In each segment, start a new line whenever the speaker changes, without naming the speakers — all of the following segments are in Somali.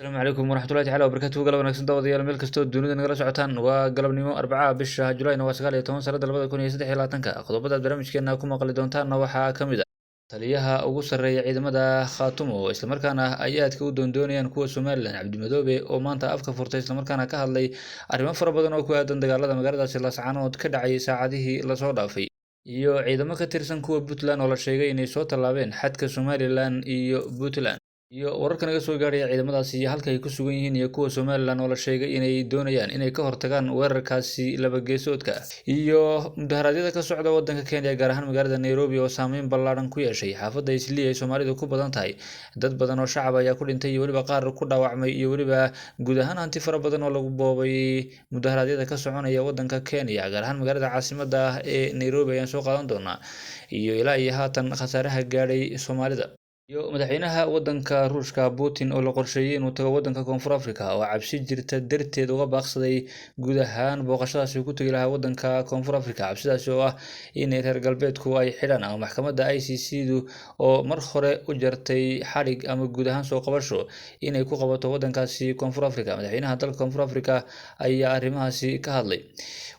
السلام عليكم ورحمة الله تعالى وبركاته قلب wanaagsan daawadayaal meel kastoo dunida nagala socotaan waa galabnimo Arbaca bisha July waa 19 sanada 2023 qodobada barnaamijkeena ku maqli doontaan waxaa kamid ah taliyaha ugu sareeya ciidamada Khaatumo isla markaana ay aadka u doondoonayaan kuwa Soomaaliland Cabdi Madoobe oo maanta afka furtay isla markaana ka hadlay arrimo fara badan oo ku aadan dagaalada magaalada Laascaanood ka dhacay saacadihii la soo dhaafay iyo ciidamo ka tirsan kuwa Puntland oo la sheegay inay soo tallaabeen xadka Somaliland iyo Puntland iyo wararka naga soo gaaraya ciidamadaasi iyo halka ay ku sugan yihiin iyo kuwa Somaliland oo la sheegay inay doonayaan inay ka hortagaan weerarkaasi laba geesoodka iyo mudaharaadyada ka socda wadanka Kenya gaar ahaan magaalada Nairobi oo saameyn ballaaran ku yeeshay xaafadda Islii ay Soomaalidu ku badan tahay dad badan oo shacab ayaa ku dhintay iyo waliba qaar ku dhaawacmay iyo waliba guud ahaan hanti fara badan oo lagu boobay mudaharaadyada ka soconaya wadanka Kenya gaar ahaan magaalada caasimadda ah ee Nairobi ayaan soo qaadan doonaa iyo ilaa iyo haatan khasaaraha gaadhay Soomaalida iyo madaxweynaha wadanka Ruushka Putin oo la qorsheeyay inuu tago wadanka Koonfur Afrika oo cabsi jirta darteed uga baaqsaday guud ahaan booqashadaasi uu ku tagi lahaa wadanka Koonfur Afrika cabsidaasi oo ah in reer galbeedku ay xidhaan ama maxkamadda ICC-du oo mar hore u jartay xarig ama guud ahaan soo qabasho inay ku qabato wadankaasi Koonfur Afrika madaxweynaha dalka Koonfur Afrika ayaa arrimahaasi ka hadlay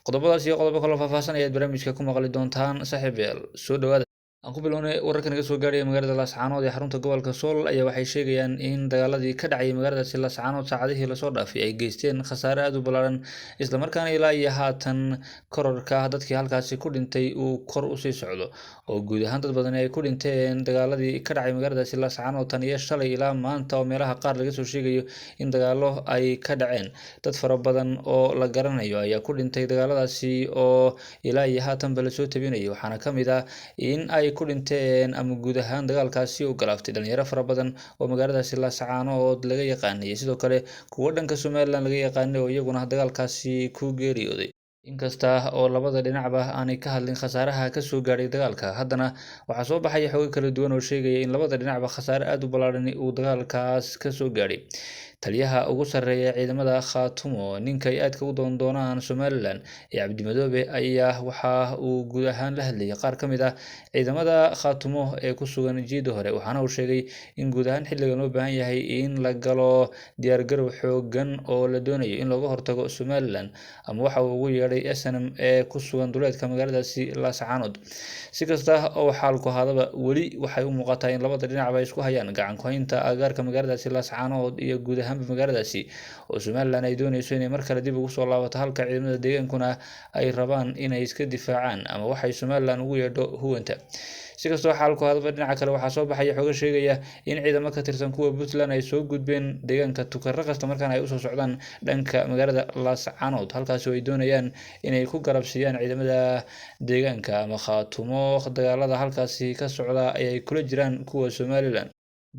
qodobadaas iyo qodobo kale oo faahfaahsan ayaad barnaamijka ku maqli doontaan saaxiibayaal soo dhawaada aan ku bilownay wararka naga soo gaaraya magaalada Laascaanood ee xarunta gobolka Sool ayaa waxay sheegayaan in dagaaladii ka dhacay magaalada Laascaanood saacadihii la soo dhaafay ay geysteen khasaare aad u ballaaran isla markaana ilaa iyo haatan kororka dadkii halkaasi ku dhintay uu kor u sii socdo oo guud ahaan dad badan ay ku dhinteen dagaaladii ka dhacay magaalada Laascaanood tan iyo shalay ilaa maanta oo meelaha qaar laga soo sheegayo in dagaalo ay ka dhaceen dad fara badan oo la garanayo ayaa ku dhintay dagaaladaasi oo ilaa iyo haatan ba la soo tabinayo waxaana kamid ah in ay ku dhinteen ama guud ahaan dagaalkaasi uu galaaftay dhalinyaro fara badan oo magaaladaasi Laascaanood laga yaqaanay sidoo kale kuwa dhanka Somaliland laga yaqaanay oo iyaguna dagaalkaasi ku geeriyooday inkasta oo labada dhinacba aanay ka hadlin khasaaraha ka soo gaaray dagaalka haddana waxaa soo baxaya xogo kala duwan oo sheegaya in labada dhinacba khasaare aad u ballaaran uu dagaalkaas ka soo gaaray taliyaha ugu sareeya ciidamada Khaatumo ninka ay aadka u doondoonaan Somaliland ee Cabdi Madoobe ayaa waxa uu guud ahaan la hadlayay qaar ka mid ah ciidamada Khaatumo ee ku sugan jiida hore waxaana uu sheegay in guud ahaan xilligan loo baahan yahay in la galo diyaar garow xoogan oo la doonayo in looga hortago Somaliland ama waxa uu ugu yeedhay SNM ee ku sugan duleedka magaaladaasi Laascaanood si kasta oo xaalku hadaba weli waxay u muuqataa in labada dhinacba ay isku hayaan gacan ku haynta agaarka magaaladaasi Laascaanood iyo guud ahaan magaaladaasi oo Somaliland ay doonayso inay mar kale dib ugu soo laabato halka ciidamada deegaankuna ay rabaan inay iska difaacaan ama waxay Somaliland ugu yeedho huwanta si kastoo xaalku hadaba dhinaca kale waxaa soo baxaya xogo sheegaya in ciidamo ka tirsan kuwa Puntland ay soo gudbeen deegaanka Tukarraq kasta markaana ay u soo socdaan dhanka magaalada Laascaanood halkaas oo ay doonayaan inay ku garabsiiyaan ciidamada deegaanka ama Khaatumo dagaalada halkaasi ka socda ay kula jiraan kuwa Somaliland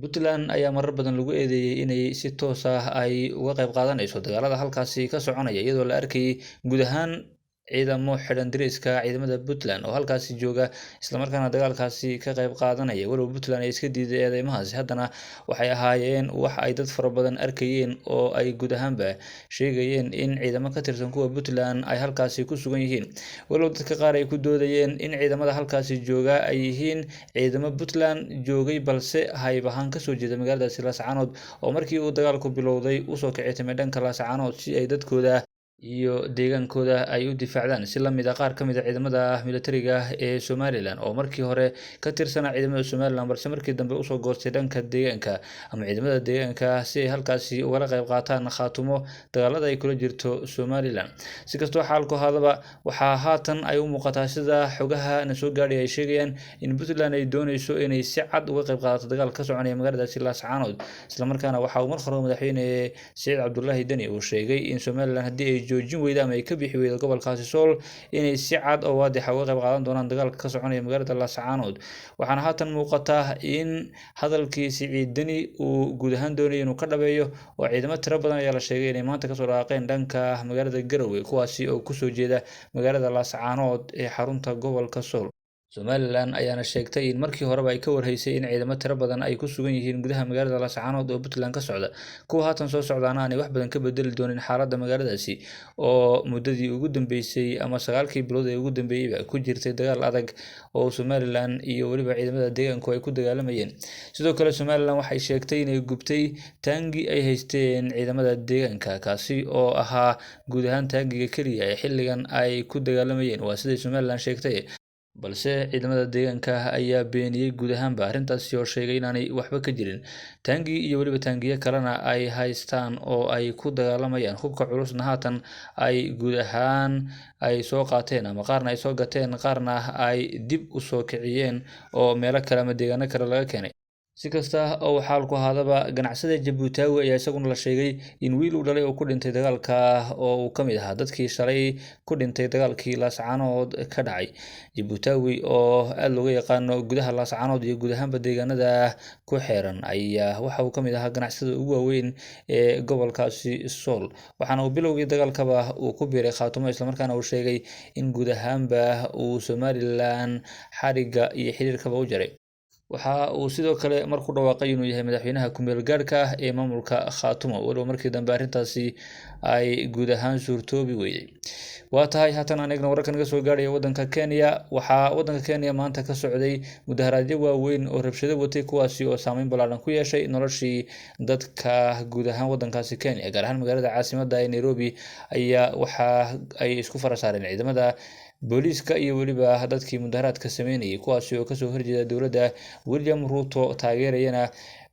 Puntland ayaa marar badan lagu eedeeyay inay si toos ah ay uga qayb qaadanayso dagaalada halkaasi ka soconaya iyadoo la arkayay guud ahaan ciidamo xidhan diriska ciidamada Puntland oo halkaasi jooga isla markaana dagaalkaasi ka qayb qaadanaya walow Puntland ay iska diiday eedeymahaasi haddana waxay ahaayeen wax ay dad fara badan arkayeen oo ay guud ahaanba sheegayeen in ciidamo ka tirsan kuwa Puntland ay halkaasi ku sugan yihiin walow dadka qaar ay ku doodayeen in ciidamada halkaasi jooga ay yihiin ciidamo Puntland joogay balse hayb ahaan ka soo jeeda magaaladaasi Laascaanood oo markii uu dagaalku bilowday u soo kici timay dhanka Laascaanood si ay dadkooda iyo deegaankooda ay u difaacdaan si la mid ah qaar ka mid ah ciidamada militariga ee Somaliland oo markii hore ka tirsanaa ciidamada Somaliland balse markii dambe u soo goostay dhanka deegaanka ama ciidamada deegaanka si ay halkaasi uga qayb qaataan Khaatumo dagaalada ay kula jirto Somaliland si kastoo xaalku hadaba waxaa haatan ay u muuqataa sida xogaha na soo gaadhay ay sheegayaan in Puntland ay doonayso inay si cad uga qayb qaadato dagaalka ka soconaya magaaladaasi Laascaanood isla markaana waxa uu mar hore madaxweyne Saciid Cabdullaahi Dani uu sheegay in Somaliland haddii ay joojin weyda ama ay ka bixi weyda gobolkaasi Sool inay si cad oo waadix ah uga qayb qaadan doonaan dagaalka ka soconaya magaalada Laascaanood waxaana haatan muuqata in hadalkii Saciid Dani uu guud ahaan doonayay inuu ka dhabeeyo oo ciidamo tiro badan ayaa la sheegay inay maanta kasoo dhaaqeen dhanka magaalada Garowe kuwaasi oo kusoo jeeda magaalada Laascaanood ee xarunta gobolka Sool Somalilan ayaana sheegtay in markii horeba ay ka warhaysay in ciidamo tiro badan ay ku sugan yihiin gudaha magaalada Laascaanood oo Puntland ka socda, kuwa haatan soo socdaana aanay wax badan ka bedeli doonin xaaladda magaaladaasi oo muddadii ugu dambeysay ama 9kii bilood ee ugu dambeeyayba ku jirtay dagaal adag oo Somalilan iyo weliba ciidamada deegaanku ay ku dagaalamayeen. Sidoo kale Somalilan waxay sheegtay inay gubtay taangi ay haysteen ciidamada deegaanka, kaasi oo ahaa guud ahaan taangiga keliya ee xilligan ay ku dagaalamayeen, waa siday Somalilan sheegtay. balse ciidamada deegaanka ayaa beeniyay guud ahaanba arrintaasi oo sheegay inaanay waxba ka jirin. Taangi iyo weliba taangiyo kalena ay haystaan oo ay ku dagaalamayaan, hubka culusna haatan ay guud ahaan ay soo qaateen ama qaarna ay soo gateen, qaarna ay dib u soo kiciyeen oo meelo kale ama deegaano kale laga keenay. Si kasta oo xaalku ahaadaba, ganacsade Jabuutaawi ayaa isaguna la sheegay in wiil uu dhalay oo ku dhintay dagaalka oo uu ka mid ahaa dadkii shalay ku dhintay dagaalkii Laascaanood ka dhacay. Jabuutaawi oo aad looga yaqaano gudaha Laascaanood iyo guud ahaanba deegaanada ku xeeran ayaa waxa uu ka mid ahaa ganacsada ugu waaweyn ee gobolkaasi Sool, waxaana uu bilowgii dagaalkaba uu ku biiray Khaatumo, islamarkaana uu sheegay in guud ahaanba uu Somalilan xariga iyo xiriirkaba u jaray. Waxa uu sidoo kale markuu dhawaaqay inuu yahay madaxweynaha ku-meel gaadhka ah ee maamulka Khaatumo, walow markii dambe arrintaasi ay guud ahaan suurtoobi weyday. Waa tahay haatan aan eegno wararka naga soo gaaraya waddanka Kenya. Waxaa waddanka Kenya maanta ka socday mudaharaadyo waaweyn oo rabshado watay, kuwaasi oo saameyn ballaaran ku yeeshay noloshii dadka guud ahaan waddankaasi Kenya, gaar ahaan magaalada caasimadda ee Nairobi ayaa waxa ay isku fara saareen ciidamada booliiska iyo weliba dadkii mudaharaadka sameynayay, kuwaasi oo kasoo horjeeda dowladda William Ruto, taageerayana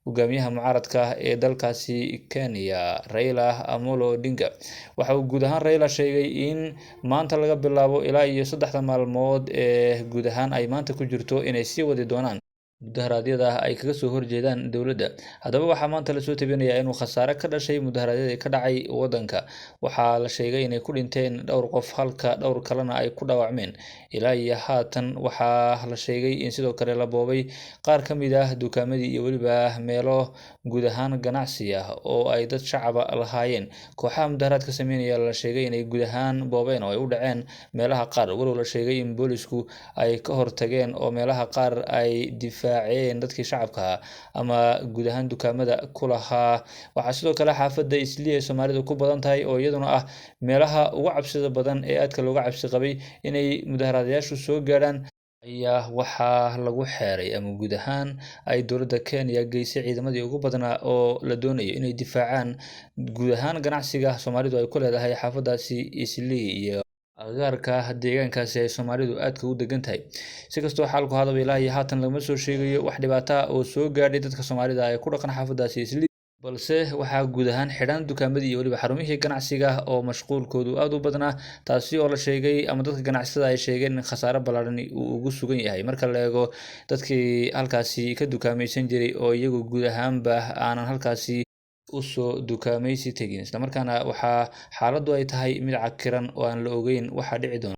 hogaamiyaha mucaaradka ee dalkaasi Kenya Raila Amolo Odinga. Waxa uu guud ahaan Raila sheegay in maanta laga bilaabo ilaa iyo 3 maalmood ee guud ahaan ay maanta ku jirto inay sii wadi doonaan mudaharaadyada ay kaga soo horjeedaan dowladda. Haddaba waxaa maanta lasoo tabinayaa inuu khasaare ka dhashay mudaharaadyadii ka dhacay waddanka. Waxaa la sheegay inay ku dhinteen dhowr qof halka dhowr kalena ay ku dhaawacmeen. Ilaa iyo haatan waxaa la sheegay in sidoo kale la boobay qaar ka mid ah dukaamadii iyo weliba meelo guud ahaan ganacsi ah oo ay dad shacaba lahaayeen. Kooxaha mudaharaadka sameynaya la sheegay inay guud ahaan boobeen oo ay u dhaceen meelaha qaar, walow la sheegay in boolisku ay ka hortageen oo meelaha qaar ay dadkii shacabka ama guud ahaan dukaamada ku lahaa. Waxaa sidoo kale xaafadda Islii ee Soomaalidu ku badan tahay oo iyaduna ah meelaha ugu cabsida badan ee aadka looga cabsi qabay inay mudaharaadayaashu soo gaadhaan, ayaa waxaa lagu xeeray ama guud ahaan ay dowladda Kenya geysay ciidamadii ugu badnaa oo la doonayo inay difaacaan guud ahaan ganacsiga Soomaalidu ay ku leedahay xaafaddaasi Islii iyo agagaarka deegaankaasi ay Soomaalidu aadka u degan tahay. Si kastoo xaalku hadaba ilaa iyo haatan lagama soo sheegayo wax dhibaato ah oo soo gaadhay dadka Soomaalida ee ku dhaqan xaafaddaasi Islii, balse waxaa guud ahaan xidhan dukaamadii iyo weliba xarumihii ganacsiga oo mashquulkoodu aad u badnaa, taasi oo la sheegay ama dadka ganacsada ay sheegeen in khasaare ballaaran uu ugu sugan yahay marka la eego dadkii halkaasi ka dukaamaysan jiray oo iyagu guud ahaanba aanan halkaasi usoo dukaamaysi tegin, islamarkaana waxaa xaaladdu ay tahay mid cakiran oo aan la ogeyn waxa dhici doona.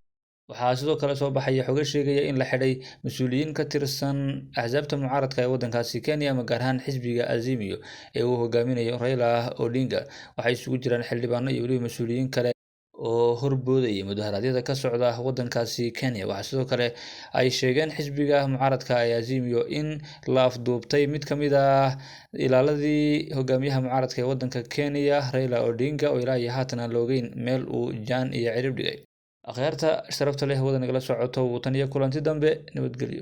Waxaa sidoo kale soo baxaya xogo sheegaya in la xidhay mas'uuliyiin ka tirsan axsaabta mucaaradka ee waddankaasi Kenya ama gaar ahaan xisbiga Azimio ee uu hogaaminayo Raila Odinga. Waxay isugu jiraan xildhibaano iyo weliba mas'uuliyiin kale oo horboodaya mudaharaadyada ka socda waddankaasi Kenya. Waxaa sidoo kale ay sheegeen xisbiga mucaaradka ee Azimio in la afduubtay mid ka mid ah ilaaladii hogaamiyaha mucaaradka ee waddanka Kenya Raila Odinga, oo ilaa iyo haatan aan la ogeyn meel uu jaan iyo cirib dhigay. Akhyaarta sharafta leh wada nagala socoto tan iyo kulanti dambe, nabadgelyo.